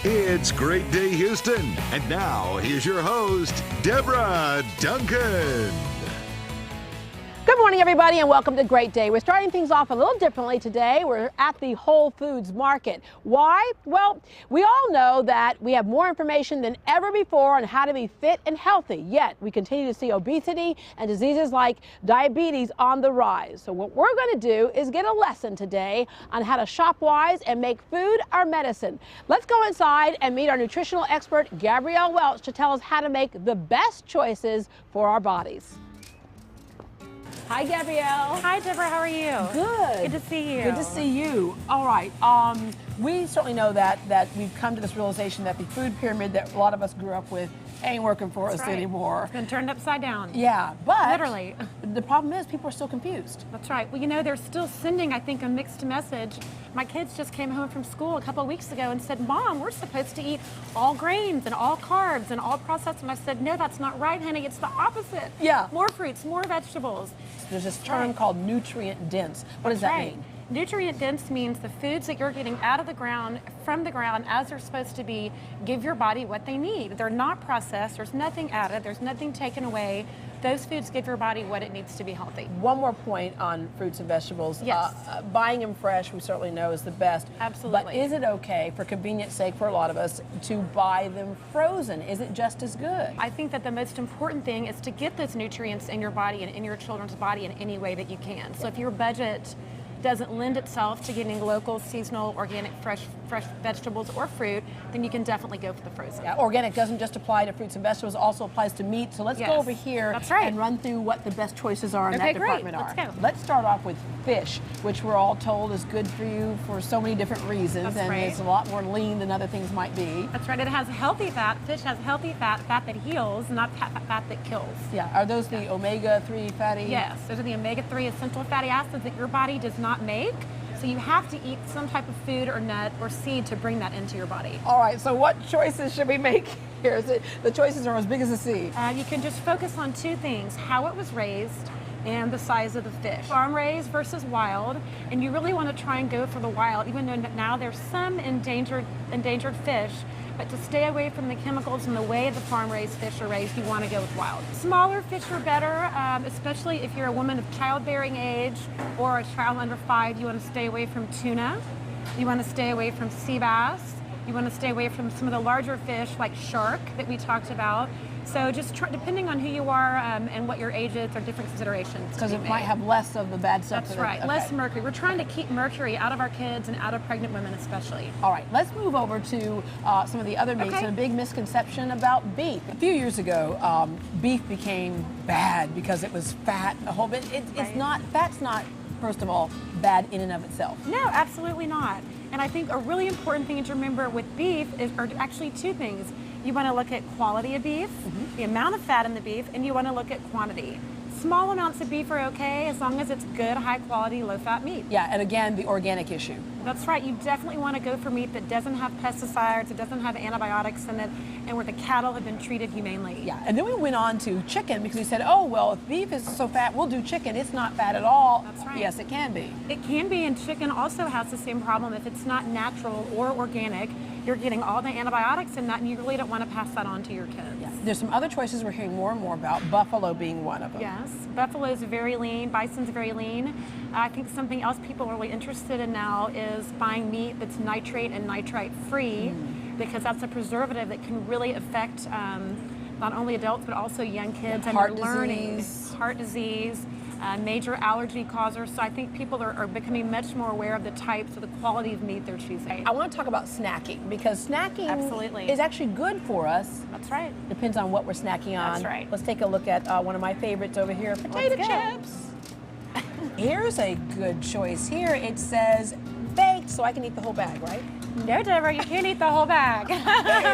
It's Great Day Houston. And now, here's your host, Deborah Duncan. Good morning, everybody, and welcome to Great Day. We're starting things off a little differently today. We're at the Whole Foods Market. Why? Well, we all know that we have more information than ever before on how to be fit and healthy, yet we continue to see obesity and diseases like diabetes on the rise. So what we're going to do is get a lesson today on how to shop wise and make food our medicine. Let's go inside and meet our nutritional expert, Gabrielle Welch, to tell us how to make the best choices for our bodies. Hi, Gabrielle. Hi, Deborah. How are you? Good. Good to see you. Good to see you. All right. We certainly know that we've come to this realization that the food pyramid that a lot of us grew up with ain't working for us anymore. It's been turned upside down. Yeah, but literally. The problem is people are still confused. That's right. Well, you know, they're still sending, I think, a mixed message. My kids just came home from school a couple of weeks ago and said, Mom, we're supposed to eat all grains and all carbs and all processed. And I said, no, that's not right, honey. It's the opposite. Yeah. More fruits, more vegetables. There's this term called nutrient dense. What does that mean? Nutrient dense means the foods that you're getting out of the ground, from the ground, as they're supposed to be, give your body what they need. They're not processed, there's nothing added, there's nothing taken away. Those foods give your body what it needs to be healthy. One more point on fruits and vegetables. Yes. Buying them fresh, we certainly know, is the best. Absolutely. But is it okay, for convenience sake for a lot of us, to buy them frozen? Is it just as good? I think that the most important thing is to get those nutrients in your body and in your children's body in any way that you can. So if your budget doesn't lend itself to getting local, seasonal, organic, fresh vegetables or fruit, then you can definitely go for the frozen. Yeah, organic doesn't just apply to fruits and vegetables, also applies to meat. So let's go over here and run through what the best choices are in that department are. Let's go. Let's start off with fish, which we're all told is good for you for so many different reasons, it's a lot more lean than other things might be. That's right. It has healthy fat. Fish has healthy fat, fat that heals, not fat that kills. Yeah. Are those the omega-3 fatty? Yes. Those are the omega-3 essential fatty acids that your body does not make. So you have to eat some type of food or nut or seed to bring that into your body. All right, so what choices should we make here? Is it, the choices are as big as the sea. You can just focus on two things: how it was raised and the size of the fish. Farm raised versus wild, and you really want to try and go for the wild, even though now there's some endangered fish. But to stay away from the chemicals and the way the farm-raised fish are raised, you want to go with wild. Smaller fish are better, especially if you're a woman of childbearing age or a child under 5. You want to stay away from tuna. You want to stay away from sea bass. You want to stay away from some of the larger fish like shark that we talked about. So just depending on who you are and what your age is, are different considerations. Because it might have less of the bad stuff. That's right, less mercury. We're trying to keep mercury out of our kids and out of pregnant women especially. All right, let's move over to some of the other meats and a big misconception about beef. A few years ago, beef became bad because it was fat a whole bit. It's not, fat's not, first of all, bad in and of itself. No, absolutely not. And I think a really important thing to remember with beef are actually two things. You want to look at quality of beef, the amount of fat in the beef, and you want to look at quantity. Small amounts of beef are okay as long as it's good, high quality, low fat meat. Yeah, and again, the organic issue. That's right. You definitely want to go for meat that doesn't have pesticides, it doesn't have antibiotics in it, and where the cattle have been treated humanely. Yeah, and then we went on to chicken because we said, oh, well, if beef is so fat, we'll do chicken. It's not fat at all. That's right. Yes, it can be. It can be, and chicken also has the same problem. If it's not natural or organic, you're getting all the antibiotics in that, and you really don't want to pass that on to your kids. Yeah. There's some other choices we're hearing more and more about, buffalo being one of them. Yes, buffalo is very lean, bison's very lean. I think something else people are really interested in now is buying meat that's nitrate and nitrite free, because that's a preservative that can really affect not only adults but also young kids and heart learning. Disease. Heart disease. Major allergy causers. So I think people are becoming much more aware of the types or the quality of meat they're choosing. I want to talk about snacking because snacking is actually good for us. That's right. Depends on what we're snacking on. That's right. Let's take a look at one of my favorites over here, potato chips. Here's a good choice. Here it says baked, so I can eat the whole bag, right? No, Deborah, you can't eat the whole bag.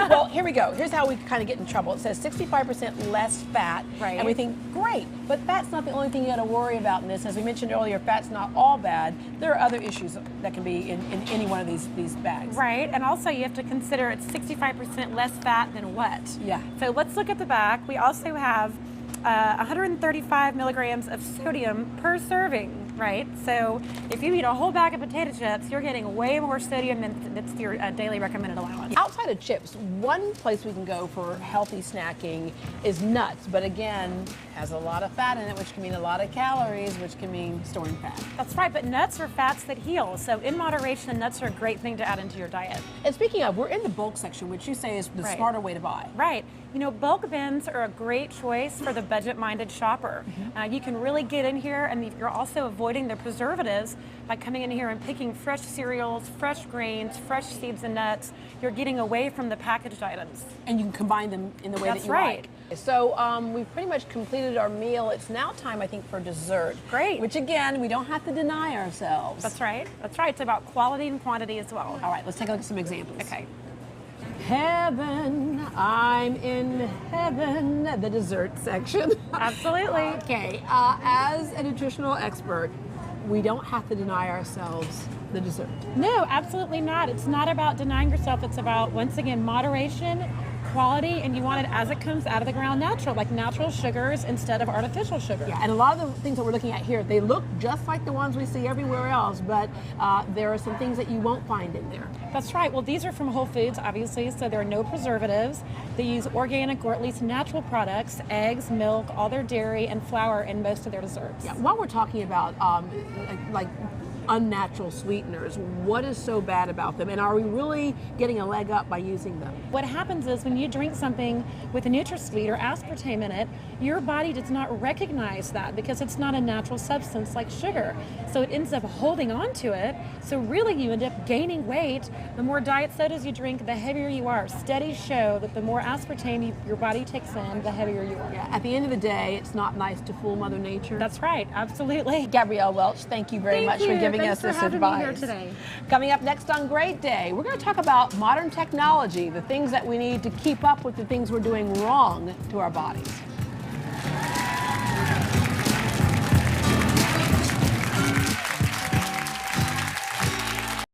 Well, here we go. Here's how we kind of get in trouble. It says 65% less fat, right. And we think, great, but fat's not the only thing you got to worry about in this. As we mentioned earlier, fat's not all bad. There are other issues that can be in any one of these bags. Right, and also you have to consider it's 65% less fat than what? Yeah. So let's look at the back. We also have 135 milligrams of sodium per serving. right? So if you eat a whole bag of potato chips, you're getting way more sodium than that's your daily recommended allowance. Outside of chips, one place we can go for healthy snacking is nuts, but again, has a lot of fat in it, which can mean a lot of calories, which can mean storing fat. That's right, but nuts are fats that heal. So in moderation, nuts are a great thing to add into your diet. And speaking of, we're in the bulk section, which you say is the Right. smarter way to buy. Right. You know, bulk bins are a great choice for the budget-minded shopper. You can really get in here, and you're also avoiding the preservatives by coming in here and picking fresh cereals, fresh grains, fresh seeds and nuts. You're getting away from the packaged items. And you can combine them in the way That's that you right. like. So we've pretty much completed our meal. It's now time, I think, for dessert. Great. Which again, we don't have to deny ourselves. That's right. That's right. It's about quality and quantity as well. All right, let's take a look at some examples. Okay. Heaven, I'm in heaven, the dessert section. Absolutely. Okay, as a nutritional expert, we don't have to deny ourselves the dessert. No, absolutely not. It's not about denying yourself. It's about, once again, moderation, quality, and you want it as it comes out of the ground natural, like natural sugars instead of artificial sugar. Yeah, and a lot of the things that we're looking at here, they look just like the ones we see everywhere else, but there are some things that you won't find in there. That's right. Well, these are from Whole Foods, obviously, so there are no preservatives. They use organic or at least natural products, eggs, milk, all their dairy, and flour in most of their desserts. Yeah, while we're talking about like unnatural sweeteners, what is so bad about them, and are we really getting a leg up by using them? What happens is when you drink something with a NutraSweet or aspartame in it, your body does not recognize that because it's not a natural substance like sugar. So it ends up holding on to it. So really you end up gaining weight. The more diet sodas you drink, the heavier you are. Studies show that the more aspartame your body takes in, the heavier you are. Yeah, at the end of the day, it's not nice to fool Mother Nature. That's right, absolutely. Gabrielle Welch, thank you very much for giving Thanks us for this having advice. me here today. Coming up next on Great Day, we're going to talk about modern technology, the things that we need to keep up with the things we're doing wrong to our bodies.